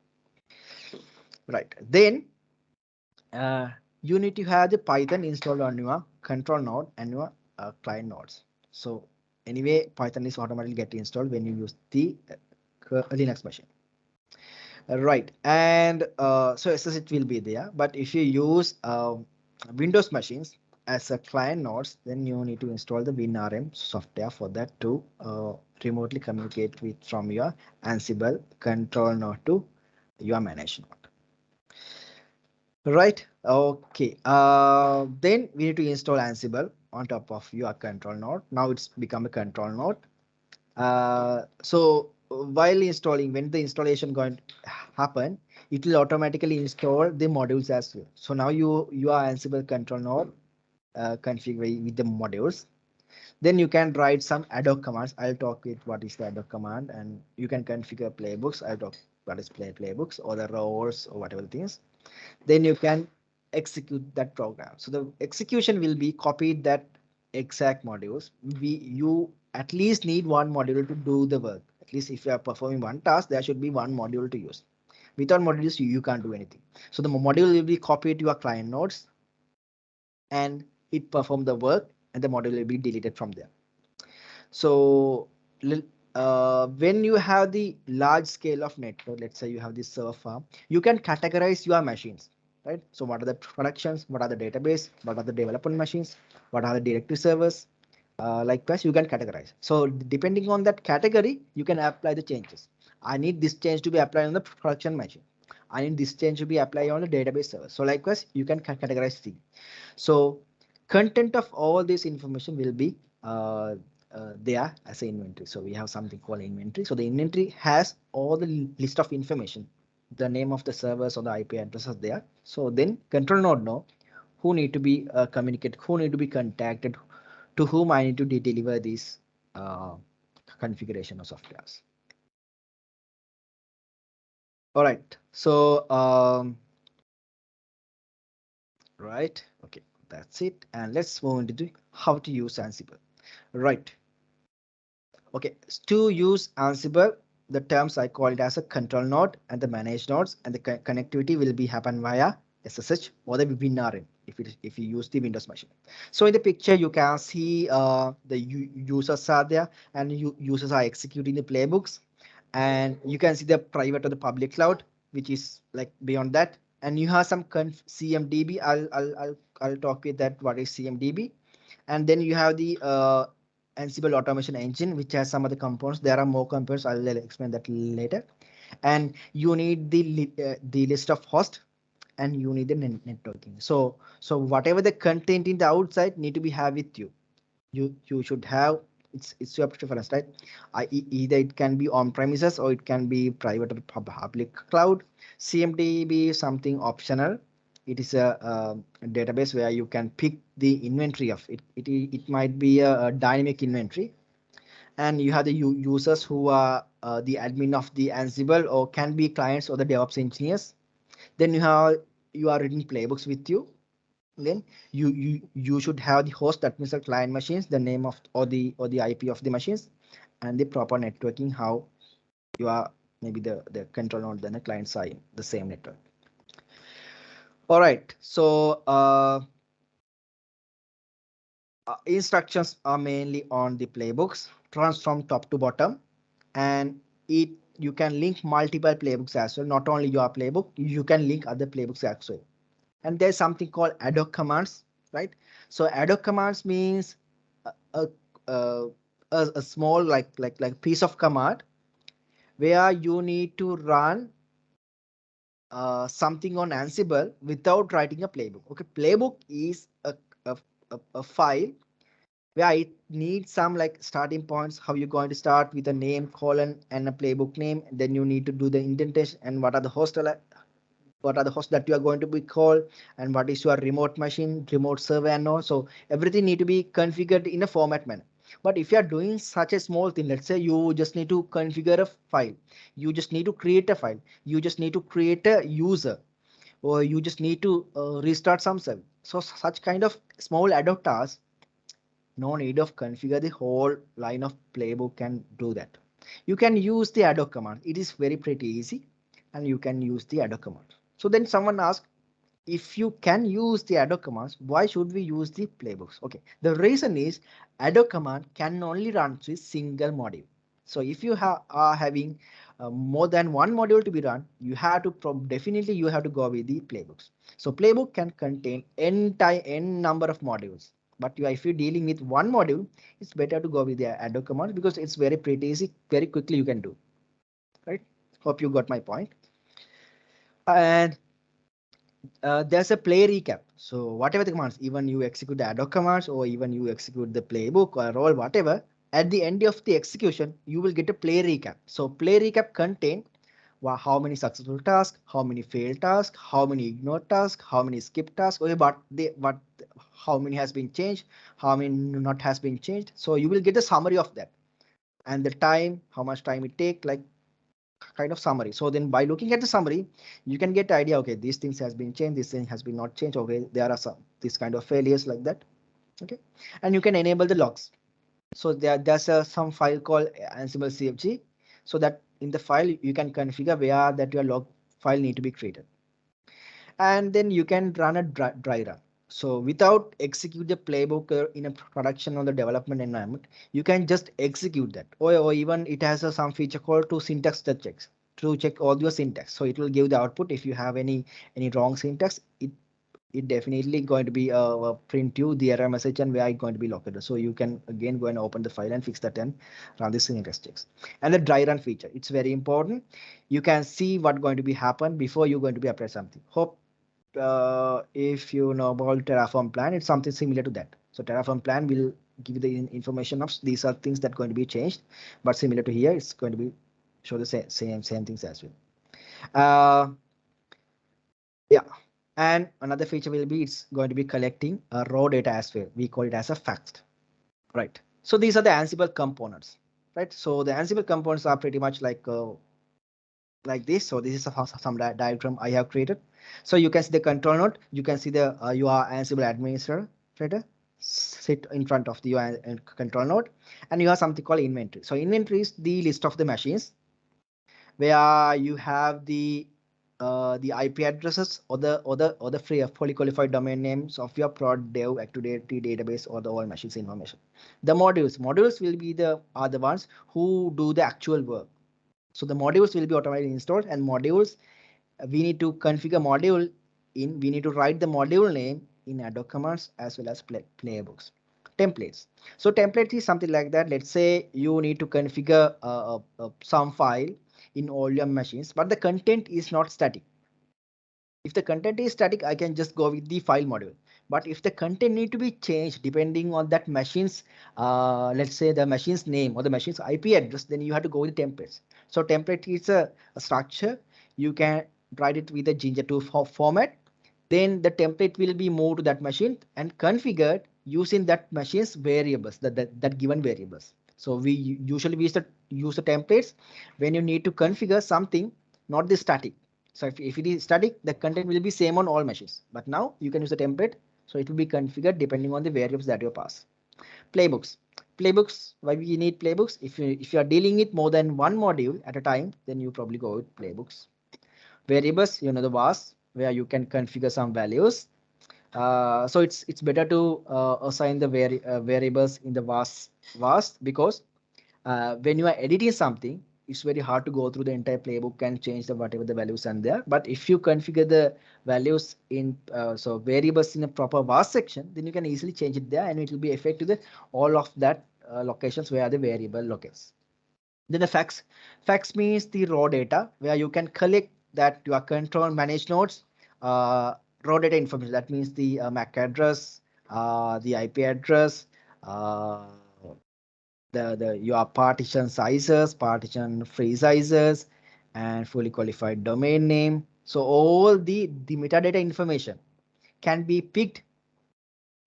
Speaker 2: Right. Then you need to have the Python installed on your control node and your client nodes. So anyway, Python is automatically get installed when you use the Linux machine. Right. And so SSH will be there. But if you use Windows machines as a client nodes, then you need to install the WinRM software for that to remotely communicate with from your Ansible control node to your managed node. Right. Okay. Then we need to install Ansible on top of your control node. Now it's become a control node. So while installing, when the installation going to happen, it will automatically install the modules as well. So now you are Ansible control node configure with the modules. Then you can write some ad hoc commands. I'll talk with what is the ad hoc command, and you can configure playbooks. I'll talk what is playbooks or the roles or whatever things. Then you can execute that program. So the execution will be copied that exact modules. You at least need one module to do the work. At least if you are performing one task, there should be one module to use. Without modules, you can't do anything. So the module will be copied to your client nodes, and it perform the work, and the module will be deleted from there. So when you have the large scale of network, let's say you have this server farm, you can categorize your machines, right? So what are the productions, what are the database, what are the development machines, what are the directory servers, likewise you can categorize. So depending on that category, you can apply the changes. I need this change to be applied on the production machine. I need this change to be applied on the database server. So likewise, you can categorize things. So content of all this information will be there as an inventory. So we have something called inventory. So the inventory has all the list of information, the name of the servers or the IP addresses there. So then control node know who need to be communicated, who need to be contacted, to whom I need to deliver these uh, configuration of softwares. All right. So right. Okay, that's it. And let's move into the how to use Ansible. Right. Okay, to use Ansible, the terms I call it as a control node and the manage nodes, and the connectivity will be happen via SSH or the WinRM if you use the Windows machine. So in the picture you can see the users are there, and users are executing the playbooks, and you can see the private or the public cloud, which is like beyond that, and you have some CMDB. I'll talk with that. What is CMDB? And then you have the Ansible automation engine, which has some other components. There are more components. I'll explain that later. And you need the list of host, and you need the networking. So whatever the content in the outside need to be have with you. You should have, it's your preference, right? Either it can be on premises or it can be private or public cloud. CMDB is something optional. It is a database where you can pick the inventory of it. It might be a dynamic inventory, and you have the users who are the admin of the Ansible, or can be clients or the DevOps engineers. Then you are reading playbooks with you. Then you should have the host, that means the client machines, the name of or the IP of the machines, and the proper networking, how you are, maybe the control node, then the client side, the same network. All right. So instructions are mainly on the playbooks, runs from top to bottom, and it you can link multiple playbooks as well. Not only your playbook, you can link other playbooks as well. And there's something called ad hoc commands, right? So ad hoc commands means a, a, a, a small like piece of command where you need to run something on Ansible without writing a playbook. Okay, playbook is a file where it needs some like starting points, how you're going to start with a name, colon, and a playbook name. Then you need to do the indentation and what are the hosts that you are going to be called, and what is your remote machine, remote server, and all. So everything need to be configured in a format manner. But if you are doing such a small thing, let's say you just need to configure a file, you just need to create a file, you just need to create a user, or you just need to restart some server. So such kind of small ad hoc tasks, no need of configure the whole line of playbook can do that. You can use the ad hoc command. It is very pretty easy, and you can use the ad hoc command. So then someone asked, if you can use the ad hoc commands, why should we use the playbooks? Okay, the reason is ad hoc command can only run with single module. So if you are having more than one module to be run, you have to definitely you have to go with the playbooks. So playbook can contain n number of modules. But if you're dealing with one module, it's better to go with the ad hoc command because it's very pretty easy, very quickly you can do. Right? Hope you got my point. And there's a play recap. So whatever the commands, even you execute the ad hoc commands or even you execute the playbook or role, whatever, at the end of the execution, you will get a play recap. So play recap contain how many successful tasks, how many failed tasks, how many ignored tasks, how many skip tasks, okay, how many has been changed, how many not has been changed. So you will get a summary of that, and the time, how much time it take, like kind of summary. So then by looking at the summary, you can get idea, okay, these things has been changed, this thing has been not changed, okay, there are some this kind of failures like that. Okay, and you can enable the logs. So there's some file called Ansible CFG, so that in the file you can configure where that your log file need to be created. And then you can run a dry run. So without execute the playbook in a production or the development environment, you can just execute that. Or even it has some feature called to syntax checks to check all your syntax. So it will give the output if you have any wrong syntax. It definitely going to be print you the error message and where it's going to be located. So you can again go and open the file and fix that and run the syntax checks. And the dry run feature, it's very important. You can see what going to be happen before you're going to be apply something. Hope if you know about Terraform plan, it's something similar to that. So Terraform plan will give you the information of these are things that going to be changed, but similar to here, it's going to be show the same things as well. Uh, yeah, and another feature will be it's going to be collecting raw data as well. We call it as a fact, right? So these are the Ansible components, right? So the Ansible components are pretty much like this. So this is some diagram I have created. So you can see the control node. You can see the your Ansible administrator sit in front of the control node, and you have something called inventory. So inventory is the list of the machines where you have the IP addresses or the free fully qualified domain names of your prod dev activity database or the all machines information. The modules will be the are the ones who do the actual work. So the modules will be automatically installed, and modules we need to configure module in. We need to write the module name in Adobe commands as well as playbooks. Templates. So template is something like that. Let's say you need to configure some file in all your machines, but the content is not static. If the content is static, I can just go with the file module. But if the content need to be changed depending on that machine's, let's say the machine's name or the machine's IP address, then you have to go with templates. So template is a structure. You can write it with a Jinja 2 format. Then the template will be moved to that machine and configured using that machine's variables, that given variables. So we usually use the templates when you need to configure something, not the static. So if it is static, the content will be same on all machines. But now you can use the template. So it will be configured depending on the variables that you pass. Playbooks. Playbooks, why we need playbooks? If you are dealing with more than one module at a time, then you probably go with playbooks. Variables, the VAS, where you can configure some values. So it's better to assign the variables in the VAS because when you are editing something, it's very hard to go through the entire playbook and change the whatever the values are there. But if you configure the values in so variables in a proper VAS section, then you can easily change it there, and it will be effective to all of that locations where the variable locates. Then the facts. Facts means the raw data where you can collect that your control manage nodes, raw data information. That means the MAC address, the IP address, uh, the your partition sizes, partition free sizes, and fully qualified domain name. So all the metadata information can be picked.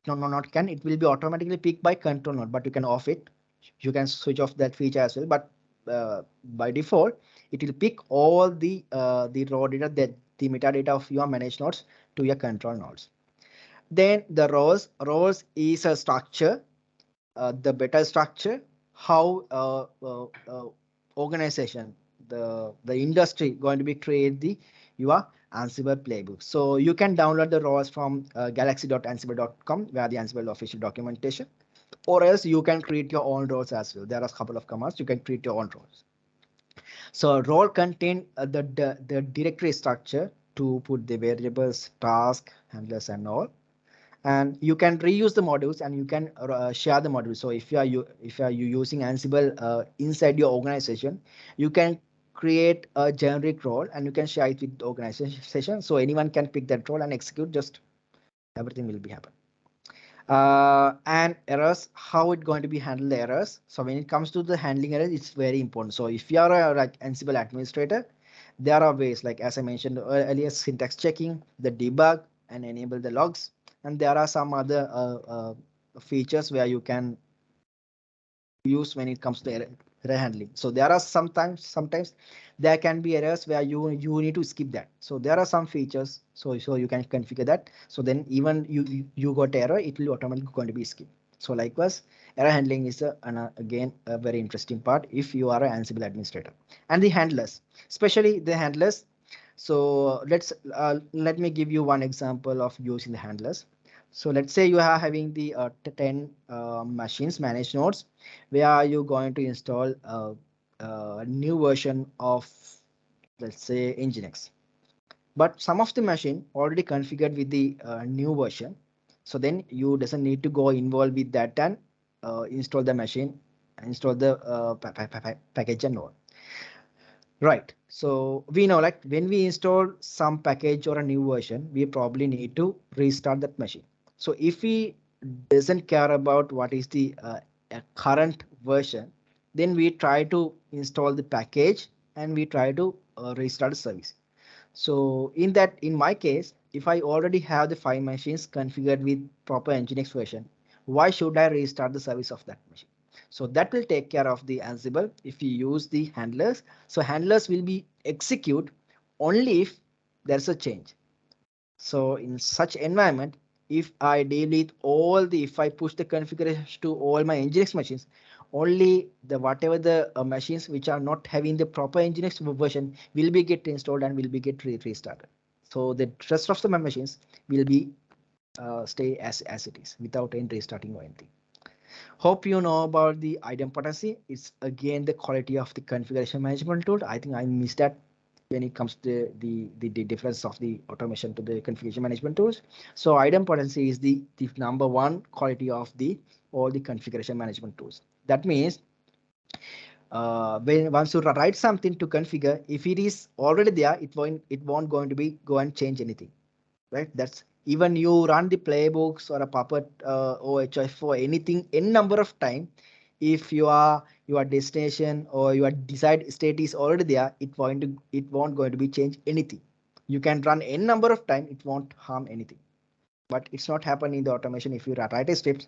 Speaker 2: No, not can. It will be automatically picked by control node, but you can off it. You can switch off that feature as well. But by default, it will pick all the raw data, that the metadata of your managed nodes to your control nodes. Then the rows is a structure, the better structure, how organization, the industry going to be create the your Ansible playbook. So you can download the rows from galaxy.ansible.com where the Ansible official documentation, or else you can create your own roles as well. There are a couple of commands you can create your own roles. So role contain the directory structure to put the variables, task, handlers, and all. And you can reuse the modules, and you can share the modules. So if you are using Ansible inside your organization, you can create a generic role and you can share it with the organization, so anyone can pick that role and execute. Just everything will be happen. And errors, how it going to be handle the errors? So when it comes to the handling errors, it's very important. So if you are a like Ansible administrator, there are ways, like as I mentioned earlier, syntax checking, the debug, and enable the logs. And there are some other features where you can use when it comes to error handling. So there are sometimes there can be errors where you need to skip that. So there are some features, so you can configure that. So then even you got error, it will automatically going to be skipped. So likewise, error handling is again a very interesting part if you are an Ansible administrator. And the handlers, especially the handlers. So let me give you one example of using the handlers. So let's say you are having the 10 machines managed nodes, where are you going to install a new version of, let's say, Nginx. But some of the machine already configured with the new version. So then you doesn't need to go involved with that and install the machine, install the package and all. Right. So we know like when we install some package or a new version, we probably need to restart that machine. So if we doesn't care about what is the current version, then we try to install the package and we try to restart the service. So in my case, if I already have the 5 machines configured with proper Nginx version, why should I restart the service of that machine? So that will take care of the Ansible if you use the handlers. So handlers will be execute only if there's a change. So in such environment, if I delete all the, if I push the configuration to all my Nginx machines, only the whatever the machines which are not having the proper Nginx version will be get installed and will be get restarted. So the rest of the machines will be stay as it is without any restarting or anything. Hope you know about the idempotency. It's again the quality of the configuration management tool. I think I missed that when it comes to the difference of the automation to the configuration management tools. So idempotency is the number one quality of the all the configuration management tools. That means when once you write something to configure, if it is already there, it won't going to be go and change anything, right? That's even you run the playbooks or a puppet OHF for anything n number of time, if your destination or your desired state is already there, it won't going to be change anything. You can run n number of time, it won't harm anything. But it's not happen in the automation. If you write a script,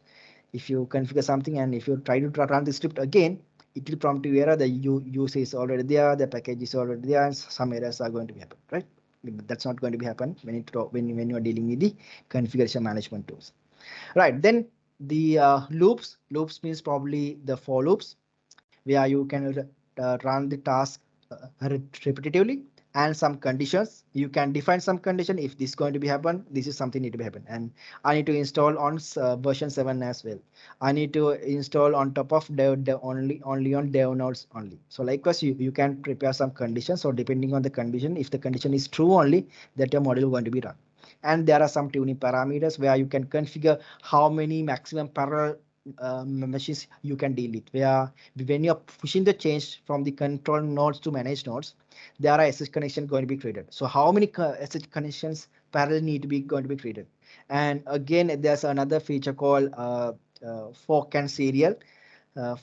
Speaker 2: if you configure something and if you try to run the script again, it will prompt you error, the use is already there, the package is already there, and some errors are going to be happen, right? That's not going to be happen when you are dealing with the configuration management tools. Right, then the loops means probably the for loops, where you can run the task repetitively, and some conditions you can define some condition. If this is going to be happen, this is something need to be happen, and I need to install on version 7 as well. I need to install on top of dev only on dev nodes only. So likewise you can prepare some conditions. So depending on the condition, if the condition is true only, that your module going to be run. And there are some tuning parameters where you can configure how many maximum parallel machines you can deal with, where when you're pushing the change from the control nodes to manage nodes, there are SSH connections going to be created. So how many SSH connections parallel need to be going to be created? And again, there's another feature called fork and serial.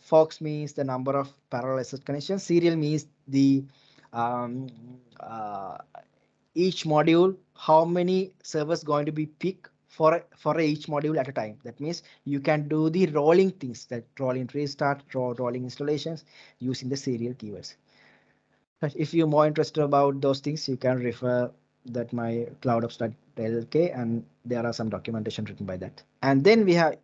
Speaker 2: Forks means the number of parallel SSH connections. Serial means the um, uh, each module, how many servers going to be picked for each module at a time. That means you can do the rolling things, that rolling restart, rolling installations using the serial keywords. But if you're more interested about those things, you can refer that my cloudops.lk, and there are some documentation written by that. And then we have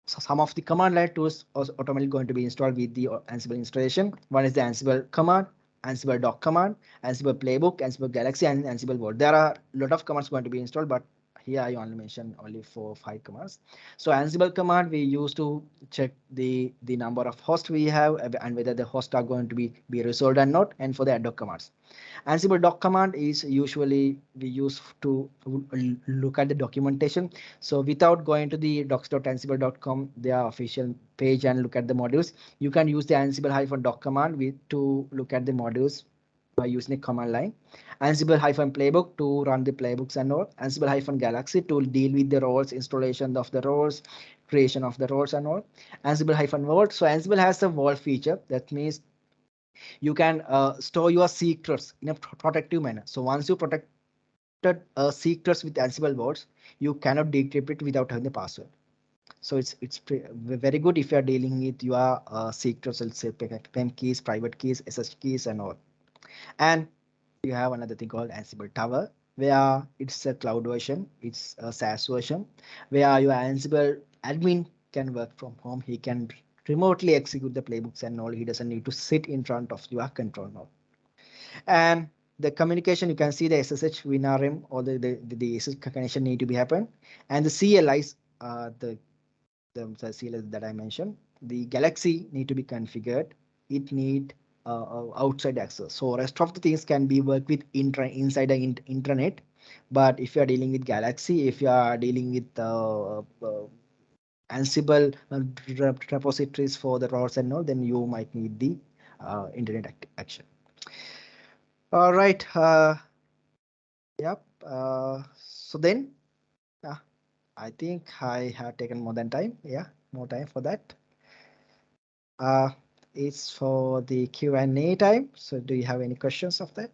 Speaker 2: some of the command line tools also automatically going to be installed with the Ansible installation. One is the Ansible command, Ansible doc command, Ansible playbook, Ansible Galaxy, and Ansible Vault. There are a lot of commands going to be installed, but here I only mention only 4 or 5 commands. So Ansible command we use to check the number of hosts we have and whether the hosts are going to be resolved or not, and for the ad hoc commands. Ansible doc command is usually we use to look at the documentation. So without going to the docs.ansible.com, their official page, and look at the modules, you can use the ansible-doc command to look at the modules by using a command line. Ansible-playbook to run the playbooks and all. Ansible-galaxy to deal with the roles, installation of the roles, creation of the roles and all. Ansible-vault. So Ansible has a vault feature. That means you can store your secrets in a protective manner. So once you protected secrets with Ansible vaults, you cannot decrypt it without having the password. So it's very good if you are dealing with your secrets, let's say PEM keys, private keys, SSH keys, and all. And you have another thing called Ansible Tower, where it's a cloud version, it's a SaaS version, where your Ansible admin can work from home. He can remotely execute the playbooks and all. He doesn't need to sit in front of your control node. And the communication, you can see the SSH WinRM or the SSH connection need to be happen, and the CLIs, the CLIs that I mentioned, the Galaxy need to be configured. It need outside access. So rest of the things can be worked with inside the intranet. But if you are dealing with Galaxy, if you are dealing with Ansible repositories for the routes and all, then you might need the internet action. All right. Yep. So then, uh, I think I have taken more than time. Yeah, more time for that. Uh, it's for the Q&A time. So do you have any questions of that?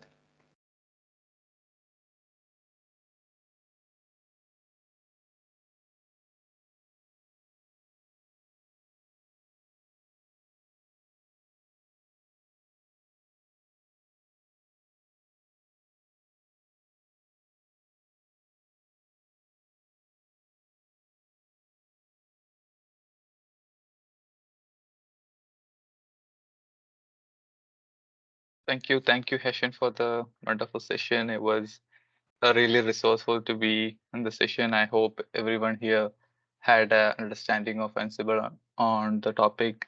Speaker 1: Thank you, Heshen, for the wonderful session. It was really resourceful to be in the session. I hope everyone here had an understanding of Ansible on the topic.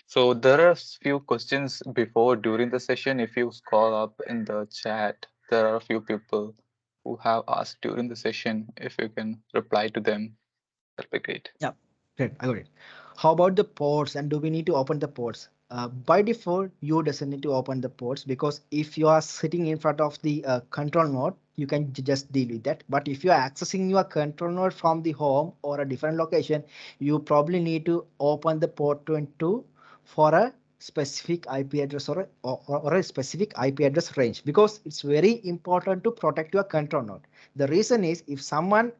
Speaker 1: So there are few questions before during the session. If you scroll up in the chat, there are a few people who have asked during the session. If you can reply to them, that'd be great.
Speaker 2: Yeah, great. I got it. How about the ports, and do we need to open the ports? By default, you doesn't need to open the ports, because if you are sitting in front of the control node, you can just deal with that. But if you are accessing your control node from the home or a different location, you probably need to open the port 22 for a specific IP address or a specific IP address range, because it's very important to protect your control node. The reason is, if someone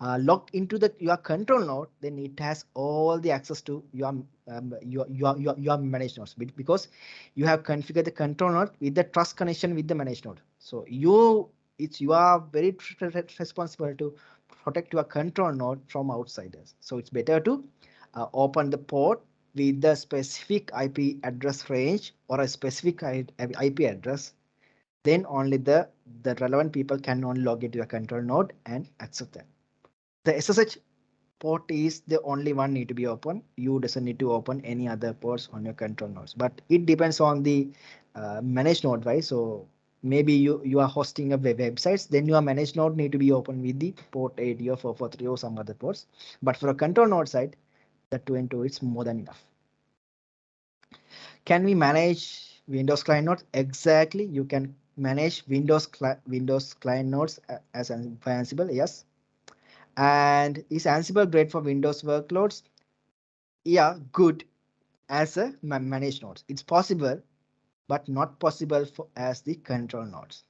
Speaker 2: logged into the your control node, then it has all the access to your managed nodes, because you have configured the control node with the trust connection with the managed node. So you are very responsible to protect your control node from outsiders. So it's better to open the port with the specific IP address range or a specific IP address. Then only the relevant people can only log into your control node and access that. The SSH port is the only one need to be open. You doesn't need to open any other ports on your control nodes, but it depends on the managed node, right? So maybe you are hosting a websites, then your managed node need to be open with the port 80 or 443 or some other ports. But for a control node side, the 2 and 2 is more than enough. Can we manage Windows client nodes? Exactly. You can manage Windows client nodes as an Ansible. Yes. And is Ansible great for Windows workloads? Yeah, good as a managed nodes. It's possible, but not possible for as the control nodes.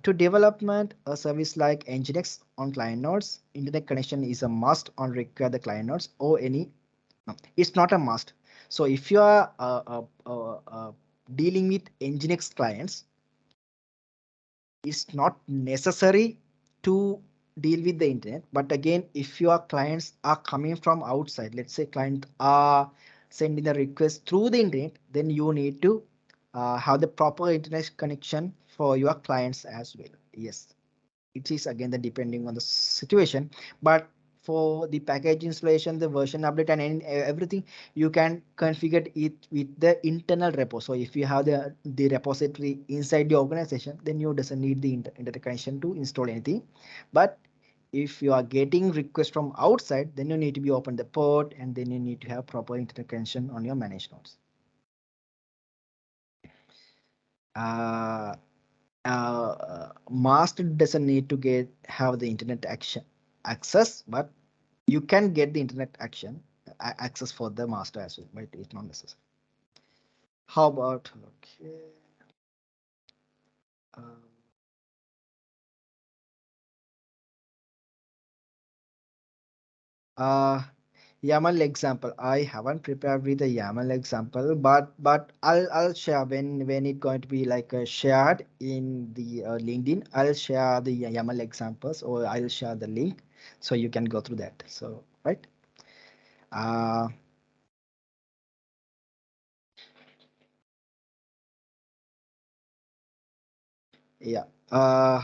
Speaker 2: To development a service like Nginx on client nodes, internet connection is a must on require the client nodes or any. No, it's not a must. So if you are dealing with Nginx clients, it's not necessary to deal with the internet. But again, if your clients are coming from outside, let's say client are sending the request through the internet, then you need to have the proper internet connection for your clients as well. Yes, it is again the depending on the situation, but for the package installation, the version update and everything, you can configure it with the internal repo. So if you have the repository inside the organization, then you doesn't need the internet connection to install anything. But if you are getting requests from outside, then you need to be open the port, and then you need to have proper internet connection on your managed nodes. uh, Master doesn't need to get have the internet action access, but you can get the internet action access for the master as well, but it's not necessary. How about okay? Um, uh, YAML example. I haven't prepared with the YAML example, but I'll share when it going to be like shared in the LinkedIn. I'll share the YAML examples, or I'll share the link so you can go through that. So right. Uh, Yeah. Uh,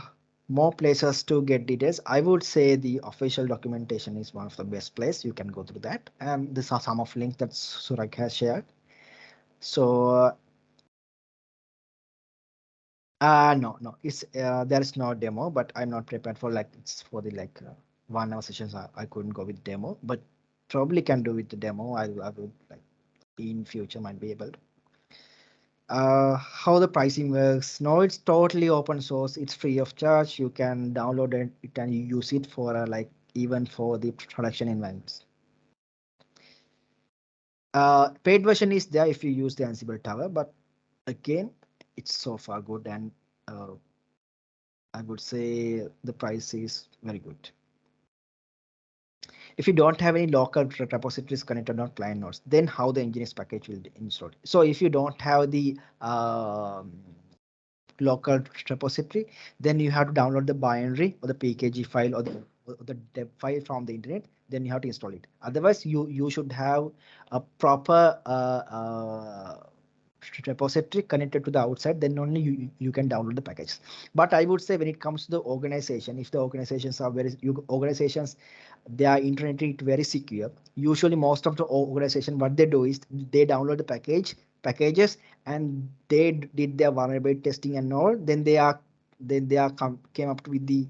Speaker 2: More places to get details. I would say the official documentation is one of the best place. You can go through that. And these are some of links that Surak has shared. So no, no, it's there is no demo, but I'm not prepared for like it's for the like 1 hour sessions. I couldn't go with demo, but probably can do with the demo. I would like in future might be able to. How the pricing works? No, it's totally open source. It's free of charge. You can download it, you can use it for like even for the production environments. Paid version is there if you use the Ansible Tower, but again, it's so far good and uh, I would say the price is very good. If you don't have any local repositories connected on client nodes, then how the Nginx package will be installed? So if you don't have the local repository, then you have to download the binary or the pkg file or the deb file from the internet. Then you have to install it. Otherwise, you should have a proper repository connected to the outside. Then only you can download the package. But I would say when it comes to the organization, if the organizations are organizations, their internet is very secure. Usually, most of the organization what they do is they download the packages and they did their vulnerability testing and all. Then they came up with the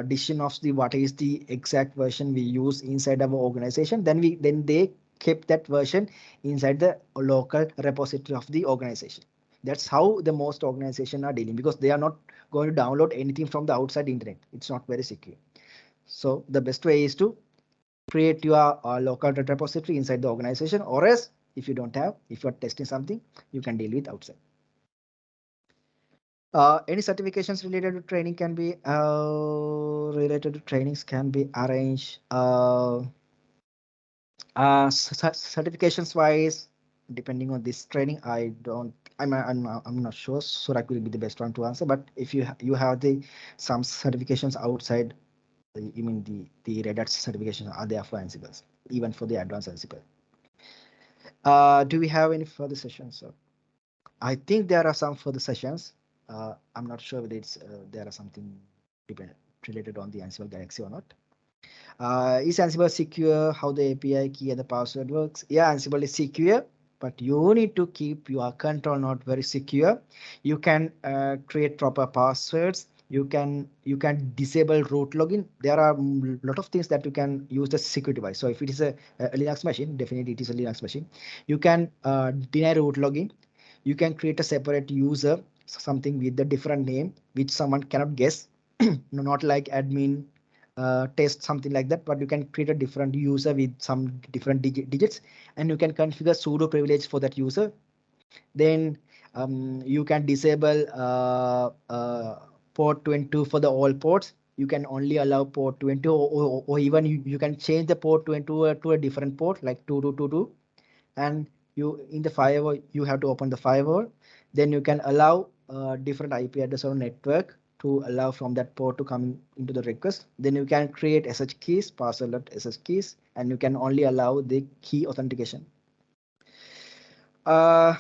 Speaker 2: decision of the what is the exact version we use inside our organization. Then they kept that version inside the local repository of the organization. That's how the most organization are dealing, because they are not going to download anything from the outside internet. It's not very secure. So the best way is to create your local data repository inside the organization, or else if you don't have, if you're testing something, you can deal with outside. Any certifications related to training can be related to trainings can be arranged. Certifications wise, depending on this training, I don't. I'm not sure. Surak will be the best one to answer. But if you have the some certifications outside, you mean the Red Hat certifications are there for Ansible, even for the advanced Ansible. Do we have any further sessions? So I think there are some further sessions. I'm not sure whether it's there are something depend, related on the Ansible Galaxy or not. Is Ansible secure? How the API key and the password works? Yeah, Ansible is secure, but you need to keep your control node very secure. You can create proper passwords. You can disable root login. There are a lot of things that you can use the security device. So if it is a Linux machine, definitely it is a Linux machine. You can deny root login. You can create a separate user, something with a different name, which someone cannot guess. No, not like admin test, something like that, but you can create a different user with some different digits, and you can configure sudo privilege for that user. Then you can disable port 22 for the all ports. You can only allow port 20, or even you can change the port 20 to a different port like 2222. And you in the firewall you have to open the firewall. Then you can allow different IP address or network to allow from that port to come into the request. Then you can create SH keys, password SH keys, and you can only allow the key authentication. uh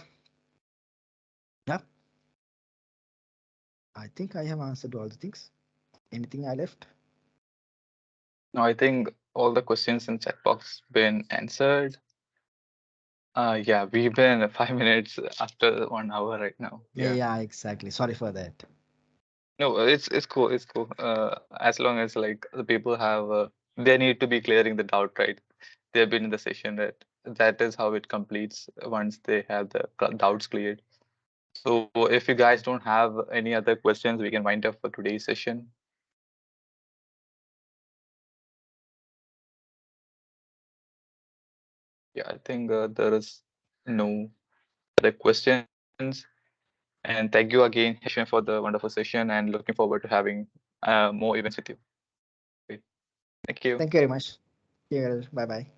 Speaker 2: yeah, I think I have answered all the things. Anything I left?
Speaker 1: No, I think all the questions in chat box been answered. Yeah, we've been 5 minutes after 1 hour right now.
Speaker 2: Yeah,
Speaker 1: Yeah.
Speaker 2: yeah, exactly, sorry for that.
Speaker 1: No, it's cool. It's cool. As long as like the people have, they need to be clearing the doubt, right? They've been in the session that is how it completes once they have the doubts cleared. So if you guys don't have any other questions, we can wind up for today's session. Yeah, I think there is no other questions. And thank you again, Heshan, for the wonderful session, and looking forward to having more events with you. Great. Thank you.
Speaker 2: Thank you very much. Yeah, bye bye.